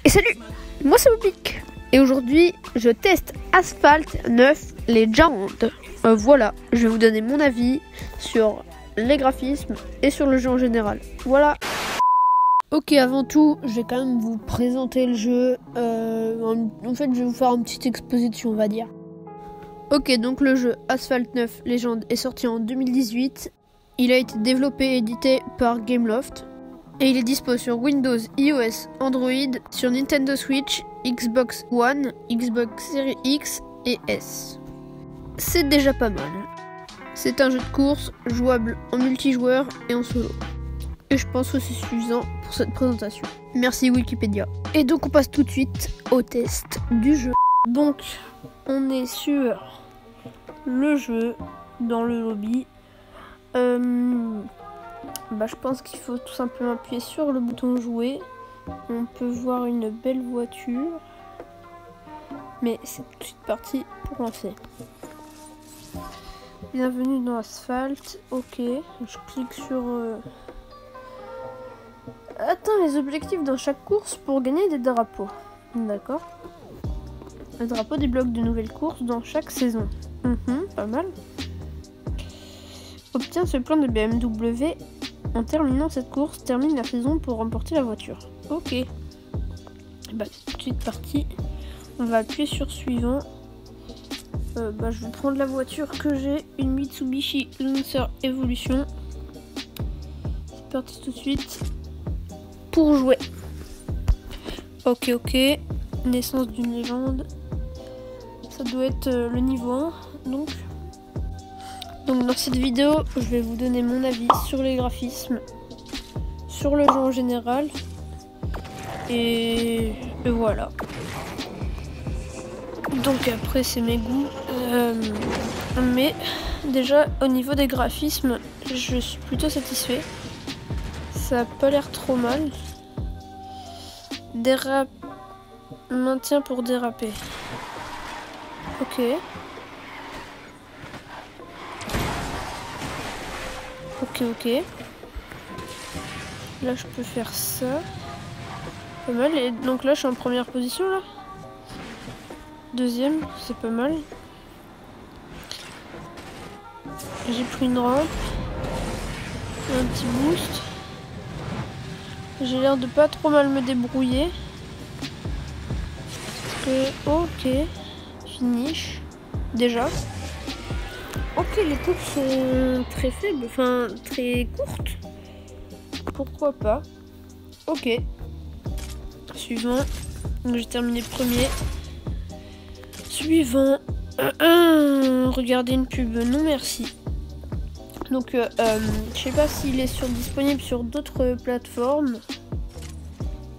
Et salut, moi c'est Mopic et aujourd'hui je teste Asphalt 9 Legend. Voilà, je vais vous donner mon avis sur les graphismes et sur le jeu en général. Voilà. Ok, avant tout, je vais quand même vous présenter le jeu. En fait, je vais vous faire une petite exposition, on va dire. Ok, donc le jeu Asphalt 9 Legend est sorti en 2018. Il a été développé et édité par Gameloft. Et il est dispo sur Windows, iOS, Android, sur Nintendo Switch, Xbox One, Xbox Series X et S. C'est déjà pas mal. C'est un jeu de course jouable en multijoueur et en solo. Et je pense que c'est suffisant pour cette présentation. Merci Wikipédia. Et donc on passe tout de suite au test du jeu. Donc on est sur le jeu dans le lobby. Je pense qu'il faut tout simplement appuyer sur le bouton jouer. On peut voir une belle voiture. Mais c'est tout de suite parti pour lancer. Bienvenue dans Asphalt. Ok, je clique sur... Atteins les objectifs dans chaque course pour gagner des drapeaux. D'accord. Un drapeau débloque de nouvelles courses dans chaque saison. Pas mal. Obtiens ce plan de BMW. En terminant cette course, termine la saison pour remporter la voiture. Ok. C'est tout de suite parti. On va appuyer sur suivant. Je vais prendre la voiture que j'ai, une Mitsubishi Lancer Evolution. C'est parti tout de suite pour jouer. Ok. Naissance d'une légende. Ça doit être le niveau 1. Donc dans cette vidéo, je vais vous donner mon avis sur les graphismes, sur le jeu en général, et voilà. Donc après c'est mes goûts, mais déjà au niveau des graphismes, je suis plutôt satisfait. Ça a pas l'air trop mal. Maintien pour déraper. Ok. Ok. Là, je peux faire ça. Pas mal. Et donc là, je suis en première position, là. Deuxième, c'est pas mal. J'ai pris une rampe. Un petit boost. J'ai l'air de pas trop mal me débrouiller. Ok. Finish. Déjà. Ok, les courses sont très faibles, enfin très courtes. Pourquoi pas. Ok. Suivant. Donc j'ai terminé premier. Suivant. Regardez une pub. Non merci. Donc je sais pas s'il est disponible sur d'autres plateformes.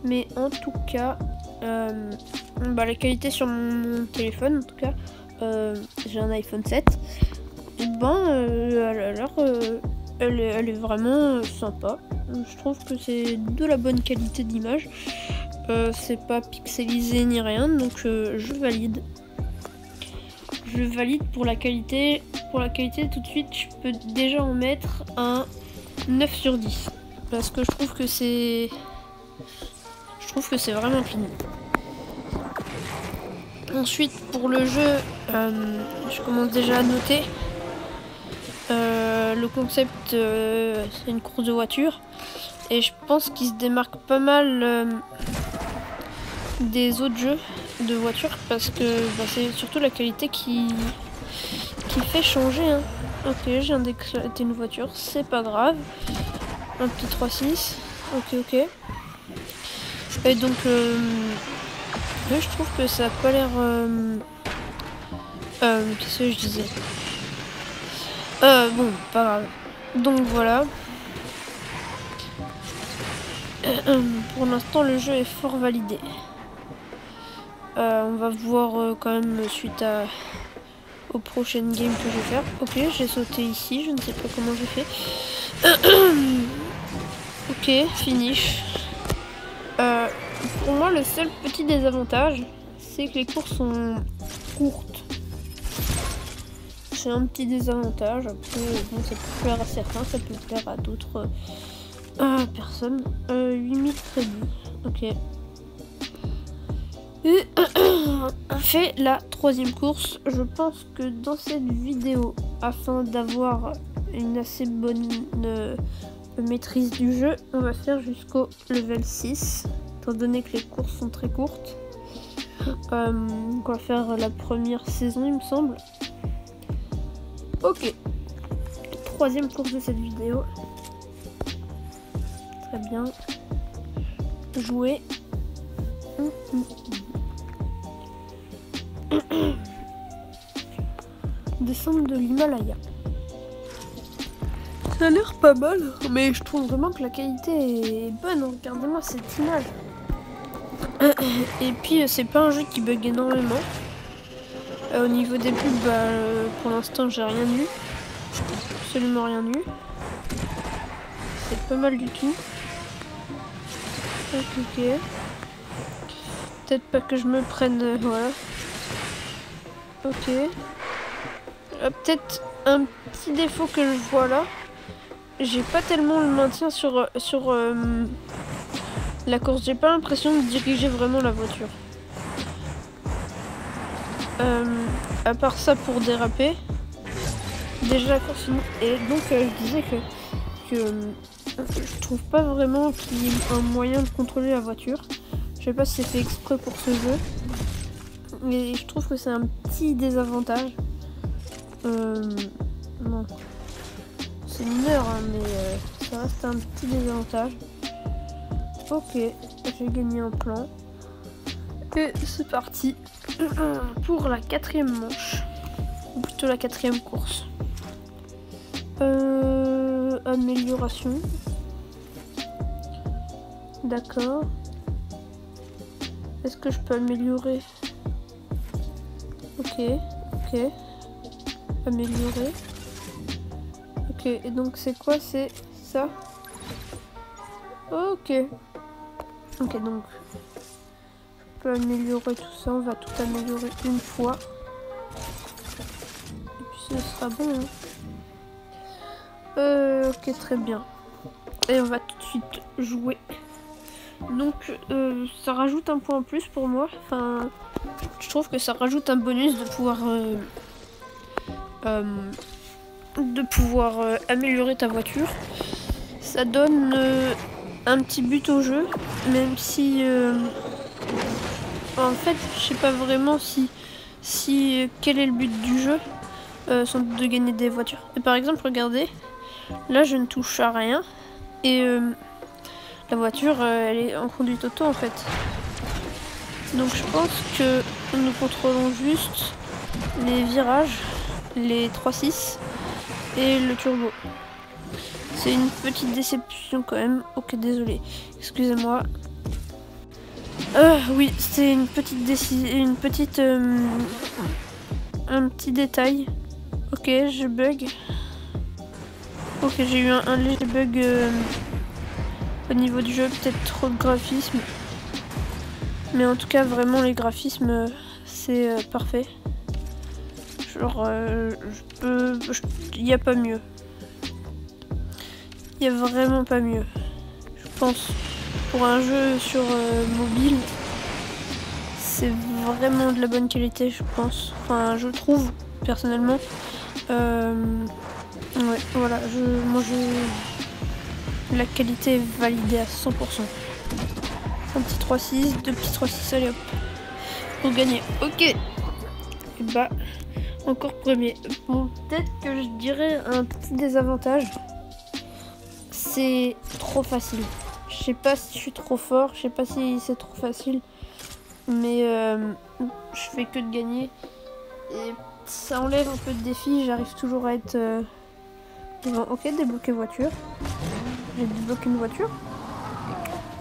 Mais en tout cas, la qualité sur mon téléphone, en tout cas, j'ai un iPhone 7. Elle est vraiment sympa. Je trouve que c'est de la bonne qualité d'image. C'est pas pixelisé ni rien, donc je valide. Je valide pour la qualité. Pour la qualité, tout de suite, je peux déjà en mettre un 9 sur 10. Parce que je trouve que c'est vraiment fini. Ensuite, pour le jeu, je commence déjà à noter. Le concept, c'est une course de voiture. Et je pense qu'il se démarque pas mal des autres jeux de voiture. Parce que c'est surtout la qualité qui fait changer. Hein. Ok, j'ai viens d'éclater une voiture, c'est pas grave. Un petit 3.6. Ok. Et donc, je trouve que ça a pas l'air... qu'est-ce que je disais? Bon, pas grave. Donc voilà. Pour l'instant, le jeu est fort validé. On va voir quand même suite aux prochaines games que je vais faire. Ok, j'ai sauté ici, je ne sais pas comment j'ai fait. Ok, finish. Pour moi, le seul petit désavantage, c'est que les courses sont courtes. C'est un petit désavantage. Après, ça peut plaire à certains, ça peut plaire à d'autres personnes. 8000 crédits. Ok. Et on fait la troisième course. Je pense que dans cette vidéo, afin d'avoir une assez bonne maîtrise du jeu, on va faire jusqu'au level 6, étant donné que les courses sont très courtes. On va faire la première saison, il me semble. Ok. Troisième course de cette vidéo. Très bien. Jouer. Descendre de l'Himalaya. Ça a l'air pas mal, mais je trouve vraiment que la qualité est bonne. Regardez-moi cette image. Et puis c'est pas un jeu qui bug énormément. Au niveau des pubs, pour l'instant j'ai rien eu. Absolument rien eu. C'est pas mal du tout. Ok. Peut-être pas que je me prenne... voilà. Ok. Peut-être un petit défaut que je vois là. J'ai pas tellement le maintien sur la course. J'ai pas l'impression de diriger vraiment la voiture. À part ça pour déraper. Déjà la course finie. Et donc je disais que je trouve pas vraiment qu'il y ait un moyen de contrôler la voiture. Je sais pas si c'est fait exprès pour ce jeu. Mais je trouve que c'est un petit désavantage. Non. C'est mineur, hein, mais ça reste un petit désavantage. Ok, j'ai gagné un plan. Et c'est parti pour la quatrième manche. Ou plutôt la quatrième course. Amélioration. D'accord. Est-ce que je peux améliorer? Ok. Améliorer. Ok, et donc c'est quoi? C'est ça? Ok. Ok, donc je peux améliorer tout ça. On va tout améliorer une fois. Et puis ce sera bon. Hein. Ok, très bien. Et on va tout de suite jouer. Donc ça rajoute un point en plus pour moi. Enfin, je trouve que ça rajoute un bonus de pouvoir améliorer ta voiture. Ça donne un petit but au jeu, même si en fait je sais pas vraiment si quel est le but du jeu, sans doute de gagner des voitures. Et par exemple, regardez, là je ne touche à rien et la voiture elle est en conduite auto en fait. Donc je pense que nous contrôlons juste les virages, les 3-6 et le turbo. C'est une petite déception quand même. Ok, désolé. Excusez-moi. Oui, c'est une petite décision, un petit détail. Ok, je bug. Ok, j'ai eu un léger bug au niveau du jeu, peut-être trop de graphisme. Mais en tout cas, vraiment, les graphismes, c'est parfait. Genre, il n'y a pas mieux. Il n'y a vraiment pas mieux. Je pense, pour un jeu sur mobile, c'est vraiment de la bonne qualité, je pense. Enfin, je trouve, personnellement. Ouais, voilà, la qualité est validée à 100%. Un petit 3-6, deux petits 3-6, allez hop. Pour gagner, ok. Et bah, encore premier. Bon, peut-être que je dirais un petit désavantage. C'est trop facile. Je sais pas si je suis trop fort, je sais pas si c'est trop facile. Mais je fais que de gagner. Et ça enlève un peu de défi, j'arrive toujours à être devant. Ok, débloquer voiture. J'ai débloqué une voiture.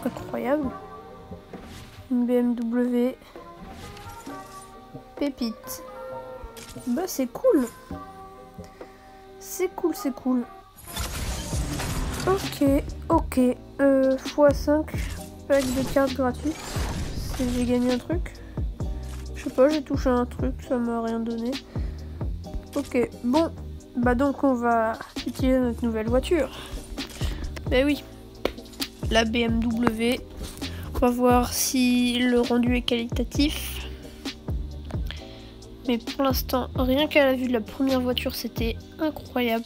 Incroyable. Une BMW. Pépite. Bah c'est cool. C'est cool. Ok. x5 pack de cartes gratuites. J'ai gagné un truc. Je sais pas, j'ai touché un truc, ça m'a rien donné. Ok, bon. Bah donc on va utiliser notre nouvelle voiture. Bah oui. La BMW. va voir si le rendu est qualitatif. Mais pour l'instant, rien qu'à la vue de la première voiture, c'était incroyable.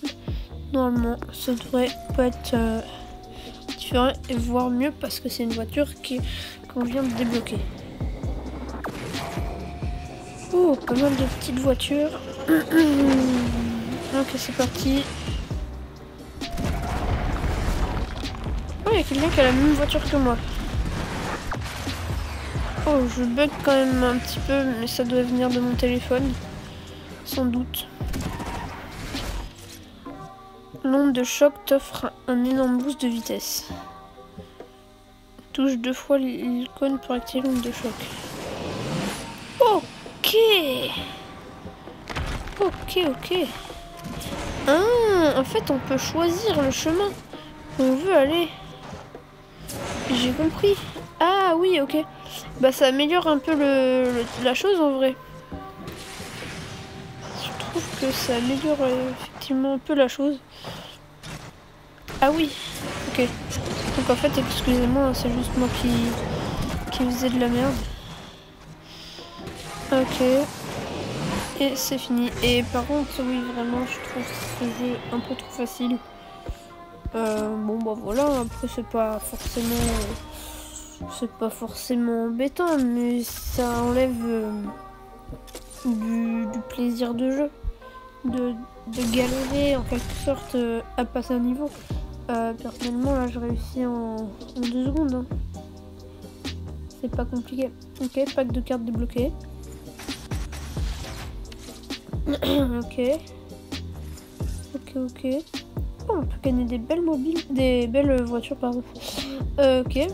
Normalement, ça devrait pas être différent et voire mieux parce que c'est une voiture qu'on vient de débloquer. Oh, pas mal de petites voitures. Ok, c'est parti. Oh, il y a quelqu'un qui a la même voiture que moi. Oh, je bug quand même un petit peu, mais ça doit venir de mon téléphone. Sans doute. L'onde de choc t'offre un énorme boost de vitesse. Touche 2 fois l'icône pour activer l'onde de choc. Ok. Ok. Ah, en fait, on peut choisir le chemin où on veut aller. J'ai compris. Ah oui, ok. Bah ça améliore un peu la chose en vrai. Je trouve que ça améliore effectivement un peu la chose. Ah oui, ok. Donc en fait, excusez-moi, c'est juste moi qui faisais de la merde. Ok. Et c'est fini. Et par contre, oui, vraiment, je trouve ce jeu un peu trop facile. Bon bah voilà, après c'est pas forcément embêtant, mais ça enlève du plaisir de jeu, de galérer en quelque sorte à passer un niveau. Personnellement là je réussis en 2 secondes, hein. C'est pas compliqué. Ok, pack de cartes débloquées. Ok. Oh, on peut gagner des belles voitures, pardon. Ok.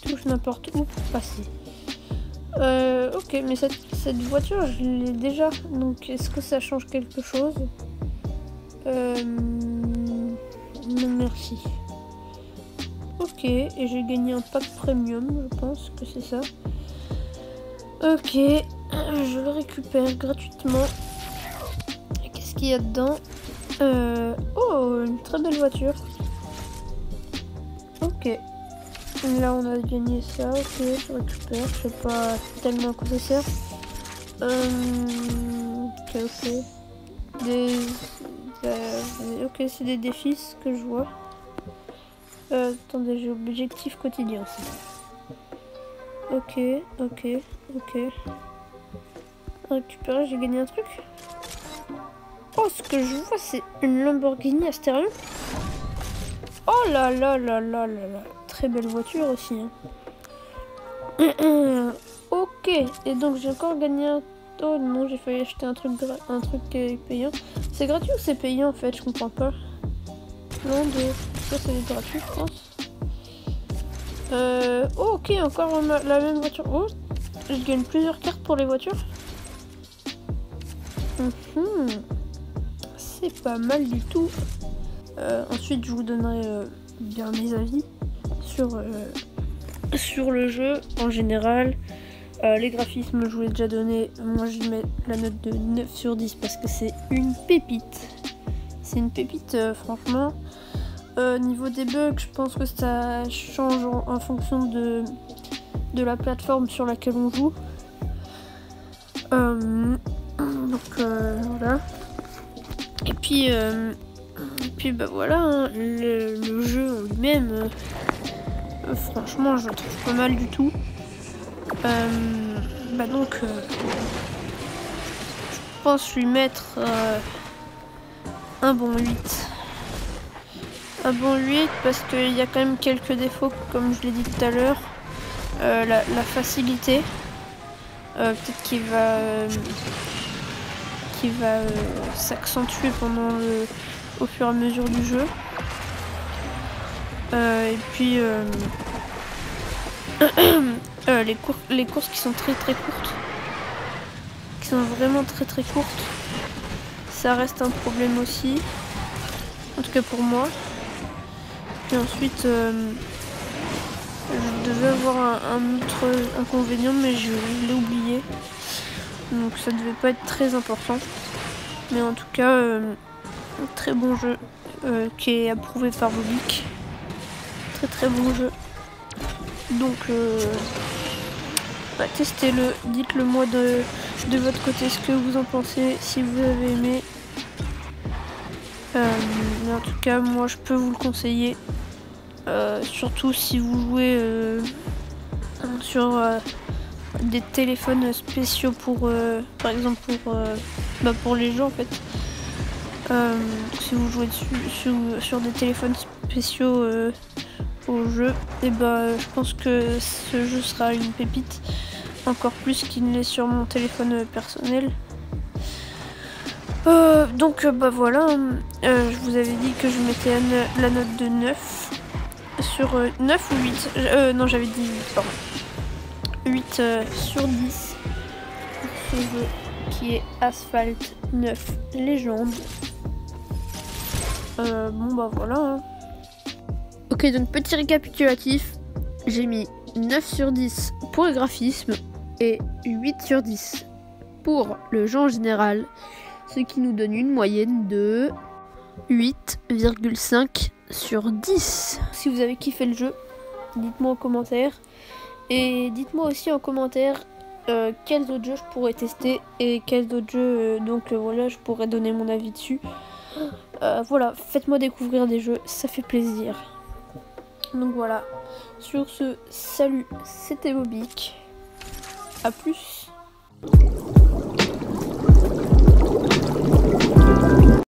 Touche n'importe où pour passer. Ok, mais cette voiture, je l'ai déjà. Donc, est-ce que ça change quelque chose? Non, merci. Ok, et j'ai gagné un pack premium, je pense que c'est ça. Ok, je le récupère gratuitement. Qu'est-ce qu'il y a dedans? Oh, une très belle voiture. Ok. Là, on a gagné ça. Ok, je récupère. Je sais pas tellement à quoi ça sert. Ok. Ok, c'est des défis ce que je vois. Attendez, j'ai objectif quotidien aussi. Ok. Récupérer, j'ai gagné un truc. Oh, ce que je vois, c'est une Lamborghini Asterion. Oh là là. Très belle voiture aussi. Hein. Ok. Et donc, j'ai encore gagné un... Oh non, j'ai failli acheter un truc payant. C'est gratuit ou c'est payant en fait? Je comprends pas. Non, ça c'est gratuit, je pense. Oh, ok, encore la même voiture. Oh, je gagne plusieurs cartes pour les voitures. C'est pas mal du tout. Ensuite, je vous donnerai bien mes avis sur le jeu en général. Les graphismes, je vous l'ai déjà donné. Moi, je mets la note de 9 sur 10 parce que c'est une pépite. C'est une pépite, franchement. Niveau des bugs, je pense que ça change en fonction de la plateforme sur laquelle on joue. Donc voilà. Et puis bah voilà, hein, le jeu en lui-même, franchement, je le trouve pas mal du tout. Bah donc, je pense lui mettre un bon 8. Un bon 8 parce qu'il y a quand même quelques défauts, comme je l'ai dit tout à l'heure. La facilité, peut-être qu'il va s'accentuer au fur et à mesure du jeu. Et puis les courses qui sont très courtes, qui sont vraiment très courtes, ça reste un problème aussi, en tout cas pour moi. Et ensuite je devais avoir un autre inconvénient, mais je l'ai oublié, donc ça devait pas être très important, mais en tout cas très bon jeu qui est approuvé par Bobik. très bon jeu. Donc bah, testez-le, dites-le moi de votre côté ce que vous en pensez, si vous avez aimé. Mais en tout cas, moi je peux vous le conseiller. Surtout si vous jouez sur des téléphones spéciaux pour, par exemple pour les jeux en fait. Si vous jouez dessus sur des téléphones spéciaux au jeu, et je pense que ce jeu sera une pépite, encore plus qu'il ne l'est sur mon téléphone personnel. Donc voilà, je vous avais dit que je mettais la note de 9 sur 9 ou 8, non j'avais dit 8, pardon. 8 sur 10 pour ce jeu qui est Asphalt 9 Légende. Bon bah voilà. Hein. Ok, donc petit récapitulatif, j'ai mis 9 sur 10 pour le graphisme et 8 sur 10 pour le jeu en général, ce qui nous donne une moyenne de 8,5 sur 10. Si vous avez kiffé le jeu, dites-moi en commentaire. Et dites-moi aussi en commentaire quels autres jeux je pourrais tester et quels autres jeux voilà, je pourrais donner mon avis dessus. Voilà, faites-moi découvrir des jeux, ça fait plaisir. Donc voilà, sur ce, salut, c'était Mobic. A plus.